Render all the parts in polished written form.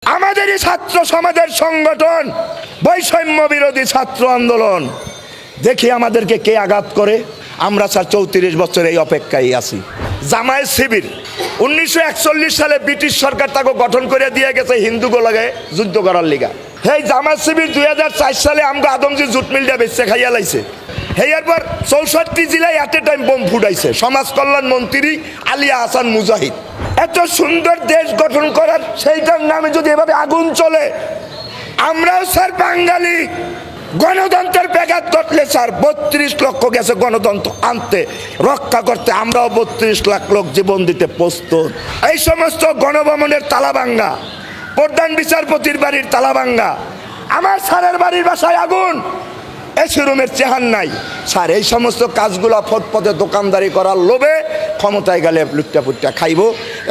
আমাদেরই ছাত্র সমাজের সংগঠন বৈষম্য বিরোধী ছাত্র আন্দোলন। দেখি আমাদেরকে কে আঘাত করে। আমরা স্যার 34 বছর এই অপেক্ষায় আছি। জামায়াত শিবির 1941 সালে ব্রিটিশ সরকার তাকে গঠন করে দিয়ে গেছে হিন্দুগুলোকে যুদ্ধ করার লিগা। এই জামায়াত শিবির 2004 সালে আমরা আদমজি জুট মিলটা বেচে খাইয়া লাইছে। হেয়ার পর 64 জেলায় এট এ টাইম বোম ফুটাইছে সমাজ কল্যাণ মন্ত্রী আলিয়া হাসান মুজাহিদ। এত সুন্দর দেশ গঠন করার সেইটার নামে যদি এভাবে আগুন চলে, আমরাও স্যার বাঙালি গণতন্ত্রের ব্যাঘাত ঘটলে স্যার 32 লক্ষ গেছে গণতন্ত্র আনতে রক্ষা করতে, আমরাও 32 লাখ লোক জীবন দিতে প্রস্তুত। এই সমস্ত গণভবনের তালাভাঙ্গা, প্রধান বিচারপতির বাড়ির তালাভাঙ্গা, আমার স্যারের বাড়ির বাসায় আগুন, এসি রুমের চেহার নাই স্যার। এই সমস্ত কাজগুলো ফুটপাতে দোকানদারি করার লোভে ক্ষমতায় গেলে লুটটা পুটটা খাইব।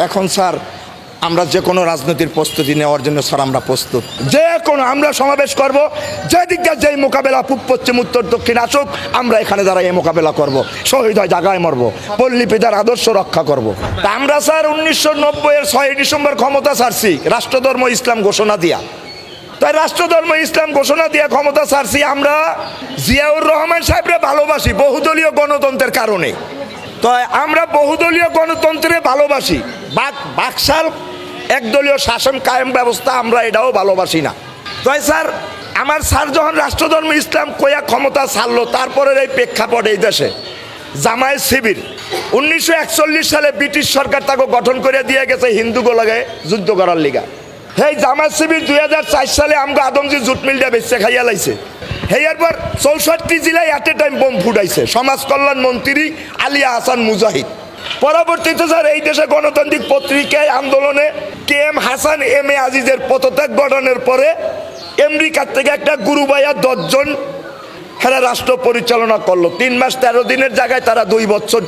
এখন স্যার আমরা যে কোনো রাজনীতির প্রস্তুতি নেওয়ার জন্য স্যার আমরা প্রস্তুত। যে কোনো আমরা সমাবেশ করব, যেদিকে যেই মোকাবেলা পূব পশ্চিম উত্তর দক্ষিণ আসুক, আমরা এখানে দ্বারা এই মোকাবেলা করব। শহীদ হয় জায়গায় মরবো, পল্লী পিতার আদর্শ রক্ষা করব। তা আমরা স্যার 1990-এর 6 ডিসেম্বর ক্ষমতা ছাড়ছি রাষ্ট্রধর্ম ইসলাম ঘোষণা দিয়া। তাই রাষ্ট্রধর্ম ইসলাম ঘোষণা দিয়া ক্ষমতা ছাড়ছি। আমরা জিয়াউর রহমান সাহেবরে ভালোবাসি বহুদলীয় গণতন্ত্রের কারণে। তো আমরা বহুদলীয় গণতন্ত্রে ভালোবাসি, বাকশাল একদলীয় শাসন কায়েম ব্যবস্থা আমরা এটাও ভালোবাসি না। তাই স্যার আমার স্যার যখন রাষ্ট্রধর্ম ইসলাম কয়া ক্ষমতা ছাড়লো, তারপরের এই প্রেক্ষাপট এই দেশে জামায়াত শিবির 1941 সালে ব্রিটিশ সরকার তাকে গঠন করে দিয়ে গেছে হিন্দুগুলোকে যুদ্ধ করার লিগা। এই জামায়াত শিবির 2004 সালে আমরা আদমজি জুট মিলটা বেচে খাইয়া লাইছে। হেয়ার পর 64 জেলায় এট এ টাইম বোম ফুটাইছে সমাজ কল্যাণ মন্ত্রী আলিয়া হাসান মুজাহিদ। পরবর্তীতে স্যার এই দেশে গণতান্ত্রিক পত্রিকায় আন্দোলনে KM হাসান MA আজিজের পদত্যাগ ঘটনার পরে আমেরিকার থেকে একটা গুরুবাইয়া 10 জন হেরা রাষ্ট্র পরিচালনা করলো। 3 মাস 13 দিনের জায়গায় তারা 2 বছর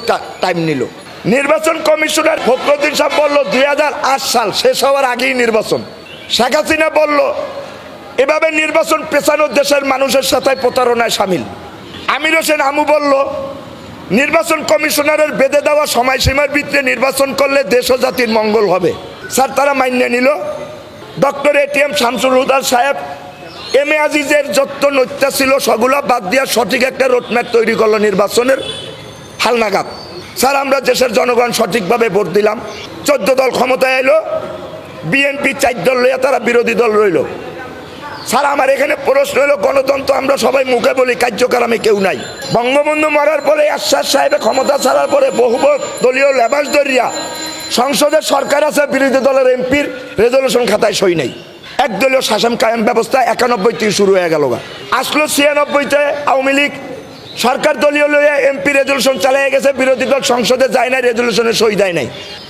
টাইম নিল। নির্বাচন কমিশনার ফখরুদ্দিন সাহেব বলল 2008 সাল শেষ হওয়ার আগেই নির্বাচন। শেখ হাসিনা বলল এভাবে নির্বাচন পেছানোর দেশের মানুষের সাথে প্রতারণায় সামিল। আমির হোসেন আমু বলল নির্বাচন কমিশনারের বেঁধে দেওয়া সময়সীমার ভিত্তিতে নির্বাচন করলে দেশ ও জাতির মঙ্গল হবে। স্যার তারা মান্য নিল। ডক্টর ATM শামসুল হুদা সাহেব MA আজিজের যত নৈত্যা ছিল সবগুলো বাদ দিয়ে সঠিক একটা রোডম্যাপ তৈরি করলো নির্বাচনের হালনাগাদ। স্যার আমরা দেশের জনগণ সঠিকভাবে ভোট দিলাম। 14 দল ক্ষমতায় এলো, BNP 4 দল লইয়া তারা বিরোধী দল রইল। স্যার আমার এখানে প্রশ্ন হলো গণতন্ত্র আমরা সবাই মুখে বলি, কার্যক্রমে কেউ নাই। বঙ্গবন্ধু মরার পরে এরশাদ সাহেবের ক্ষমতা ছাড়ার পরে বহুবত দলীয় লেবাস দরিয়া সংসদের সরকার আছে, বিরোধী দলের MPর রেজলিউশন খাতায় সই নেই। একদলীয় শাসন কায়েম ব্যবস্থা 91 থেকে শুরু হয়ে গেল। আসলো 96-তে আওয়ামী লীগ সরকার দলীয় লইয়া MP রেজলিউশন চালিয়ে গেছে, বিরোধী দল সংসদে যায় নাই, রেজলিউশনে সই দেয় নাই,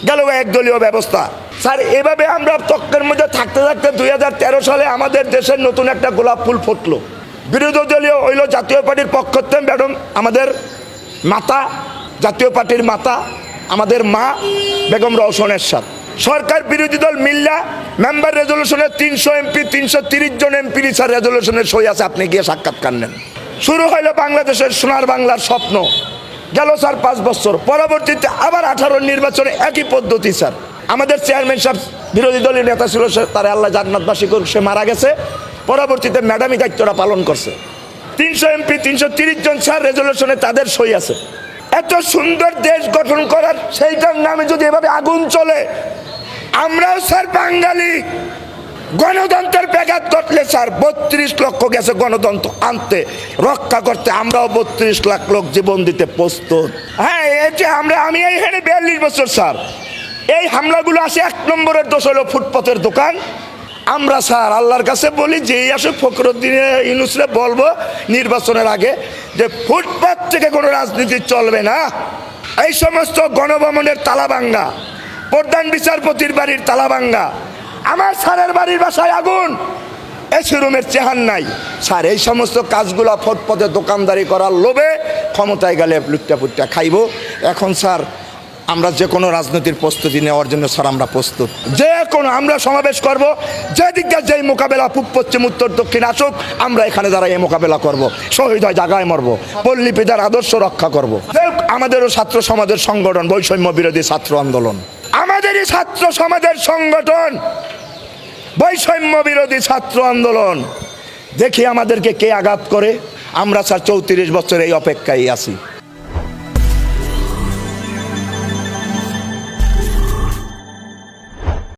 গেল একদলীয় ব্যবস্থা। স্যার এভাবে আমরা তক্কের মধ্যে থাকতে থাকতে 2013 সালে আমাদের দেশের নতুন একটা গোলাপ ফুল ফুটলো। বিরোধী দলীয় হইল জাতীয় পার্টির পক্ষ থেকে ম্যাডাম আমাদের মাতা, জাতীয় পার্টির মাতা আমাদের মা বেগম রওশন এরশাদ। সরকার বিরোধী দল মিল্লা মেম্বার রেজলিউশনের 300 MP 330 জন MP স্যার রেজলিউশনের সই আছে, আপনি গিয়ে সাক্ষাৎকার নেন। শুরু হইল বাংলাদেশের সোনার বাংলার স্বপ্ন। গেল স্যার 5 বছর। পরবর্তীতে আবার 18 নির্বাচনে একই পদ্ধতি স্যার। আমাদের চেয়ারম্যান সাহেব বিরোধী দলীয় নেতা ছিল, তারা আল্লাহ জান্নাতবাসী করুক, সে মারা গেছে। পরবর্তীতে ম্যাডামি দায়িত্বটা পালন করছে। 300 MP 330 জন স্যার রেজলিউশনে তাদের সই আছে। এত সুন্দর দেশ গঠন করার সেইটার নামে যদি এভাবে আগুন চলে, আমরাও স্যার বাঙালি গণতন্ত্রের ব্যাঘাত ঘটলে স্যার 32 লক্ষ গেছে গণতন্ত্র আনতে রক্ষা করতে, আমরাও 32 লাখ লোক জীবন দিতে প্রস্তুত। হ্যাঁ এটা আমি এখানে 42 বছর স্যার। এই হামলাগুলো আসে 1 নম্বরের দোষ হলো ফুটপাতের দোকান। আমরা স্যার আল্লাহর কাছে বলি যেই আসুক ফখরুদ্দিন ইউনূসরে বলবো নির্বাচনের আগে যে ফুটপাত থেকে কোনো রাজনীতি চলবে না। এই সমস্ত গণভবনের তালাভাঙ্গা, প্রধান বিচারপতির বাড়ির তালাভাঙ্গা, আমার স্যারের বাড়ির বাসায় আগুন, এসি রুমের চেহার নাই স্যার। এই সমস্ত কাজগুলো ফুটপাতে দোকানদারি করার লোভে ক্ষমতায় গেলে লুটটা পুটটা খাইব। এখন স্যার আমরা যে কোনো রাজনীতির প্রস্তুতি নেওয়ার জন্য স্যার আমরা প্রস্তুত। যে কোনো আমরা সমাবেশ করব, যেদিকে যেই মোকাবেলা পূব পশ্চিম উত্তর দক্ষিণ আসুক, আমরা এখানে দ্বারা এই মোকাবেলা করব। শহীদ হয় জায়গায় মরবো, পল্লী পিতার আদর্শ রক্ষা করব। আমাদেরও ছাত্র সমাজের সংগঠন বৈষম্য বিরোধী ছাত্র আন্দোলন, আমাদেরই ছাত্র সমাজের সংগঠন বৈষম্য বিরোধী ছাত্র আন্দোলন, দেখি আমাদেরকে কে আঘাত করে। আমরা স্যার 34 বছর এই অপেক্ষায় আছি।